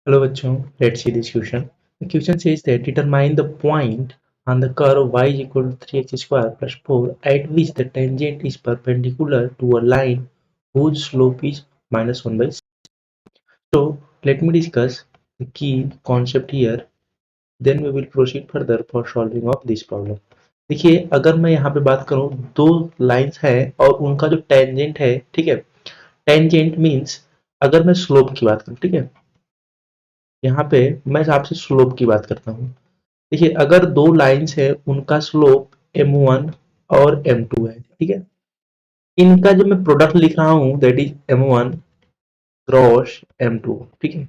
Hello bachchon, let's see this question. The question says that determine the point on the curve y is equal to 3x square plus 4 at which the tangent is perpendicular to a line whose slope is minus 1 by 6. So let me discuss the key concept here, then we will proceed further for solving of this problem. देखिए, अगर मैं यहाँ पे बात करूँ, दो lines है और उनका जो टेंजेंट है, ठीक है, टेंजेंट मीन्स अगर मैं स्लोप की बात करूँ, ठीक है, यहाँ पे मैं आपसे स्लोप की बात करता हूँ। देखिए, अगर दो लाइंस है उनका स्लोप m1 और m2 है, ठीक है, इनका जो मैं प्रोडक्ट लिख रहा हूँ that is m1 cross m2, ठीक है,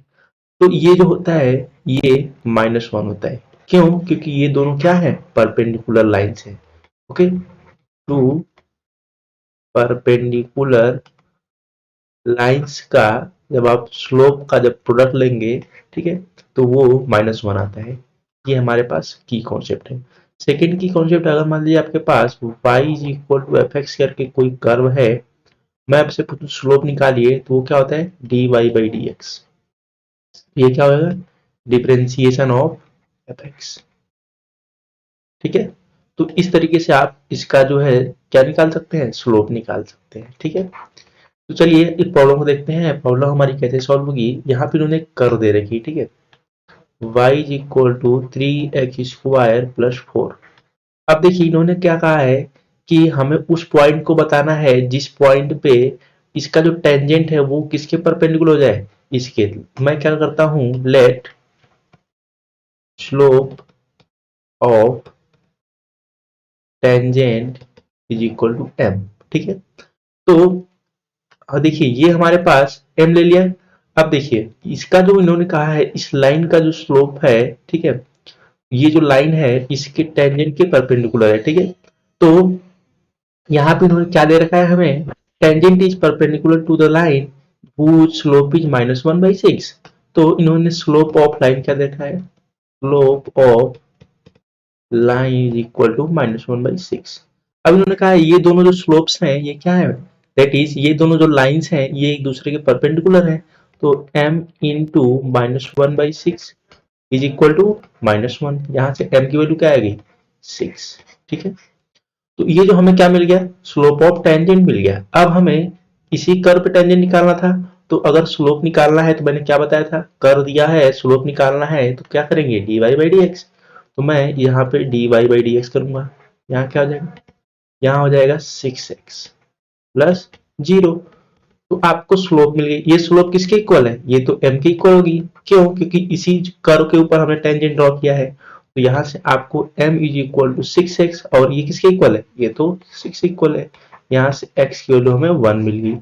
तो ये जो होता है ये -1 होता है। क्यों? क्योंकि ये दोनों क्या है, परपेंडिकुलर लाइंस है। ओके, टू परपेंडिकुलर लाइंस का जब आप स्लोप का जब प्रोडक्ट लेंगे, ठीक है, तो वो -1 आता है। ये हमारे पास की कॉन्सेप्ट है। सेकेंड की कॉन्सेप्ट, अगर मान लीजिए आपके पास y is equal to F X करके कोई कर्व है, मैं आपसे पूछूं स्लोप निकालिए, तो वो क्या होता है, dy बाई डी एक्स। ये क्या होगा, डिफरेंशिएशन ऑफ एफ एक्स, ठीक है। तो इस तरीके से आप इसका जो है क्या निकाल सकते हैं, स्लोप निकाल सकते हैं, ठीक है। तो चलिए इस प्रॉब्लम को देखते हैं। प्रॉब्लम हमारी कैसे सॉल्व होगी। यहाँ पे इन्होंने कर्व दे रखी, ठीक है, y is equal to 3x square plus 4। अब देखिए इन्होंने क्या कहा है कि हमें उस पॉइंट को बताना है जिस पॉइंट पे इसका जो टेंजेंट है वो किसके परपेंडिकुलर हो जाए, इसके। मैं क्या करता हूं, let slope of tangent is equal to m, ठीक है। तो देखिए ये हमारे पास m ले लिया। अब देखिए इसका जो इन्होंने कहा है, इस लाइन का जो स्लोप है, ठीक है, ये जो लाइन है इसके टेंजेंट के परपेंडिकुलर है, ठीक है। तो यहाँ पे इन्होंने क्या दे रखा है हमें, tangent is perpendicular to the line whose slope is -1/6। तो इन्होंने स्लोप ऑफ लाइन क्या देखा है, slope of line is equal to -1/6। अब इन्होंने कहा है ये दोनों जो स्लोप्स हैं ये क्या है, दैट इज ये दोनों जो लाइंस हैं ये एक दूसरे के परपेंडिकुलर हैं। तो m into -1/6 is equal to -1। यहाँ से m की वैल्यू क्या आएगी, 6, ठीक है। तो ये जो हमें क्या मिल गया, स्लोप ऑफ टेंजेंट मिल गया। अब हमें इसी कर्व पे टेंजेंट निकालना था। तो अगर स्लोप निकालना है तो मैंने क्या बताया था, कर्व दिया है, स्लोप निकालना है तो क्या करेंगे, dy बाई डी एक्स। तो मैं यहाँ पे dy बाई डी एक्स करूंगा। यहाँ क्या हो जाएगा, यहाँ हो जाएगा 6x प्लस 0। तो आपको स्लोप मिल गई। ये स्लोप किसके इक्वल है, ये तो m के इक्वल होगी। क्यों? क्योंकि इसी कर्व के ऊपर हमने टेंजेंट ड्रॉ किया है। तो यहाँ से आपको m is equal to 6x, और ये किसके इक्वल है, ये तो 6 इक्वल है। यहाँ से x की वैल्यू हमें 1 मिल गई।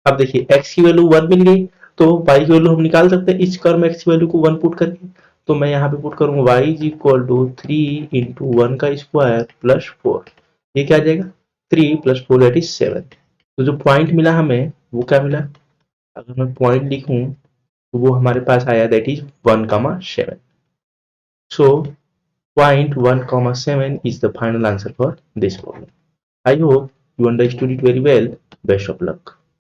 अब देखिए x की वैल्यू 1 मिल गई, तो y की वैल्यू हम निकाल सकते हैं इस कर्व में x की वैल्यू को 1 पुट करके। तो मैं यहाँ पे पुट करूंगा y is equal to 3 into 1 का स्क्वायर प्लस 4। ये क्या आ जाएगा, 3 प्लस 4 दैट इज 7। तो जो पॉइंट मिला हमें वो क्या मिला, अगर मैं पॉइंट लिखूं तो वो हमारे पास आया that is 1,7। So point 1,7 is the final answer for this problem. I hope you understood it very well. Best of luck.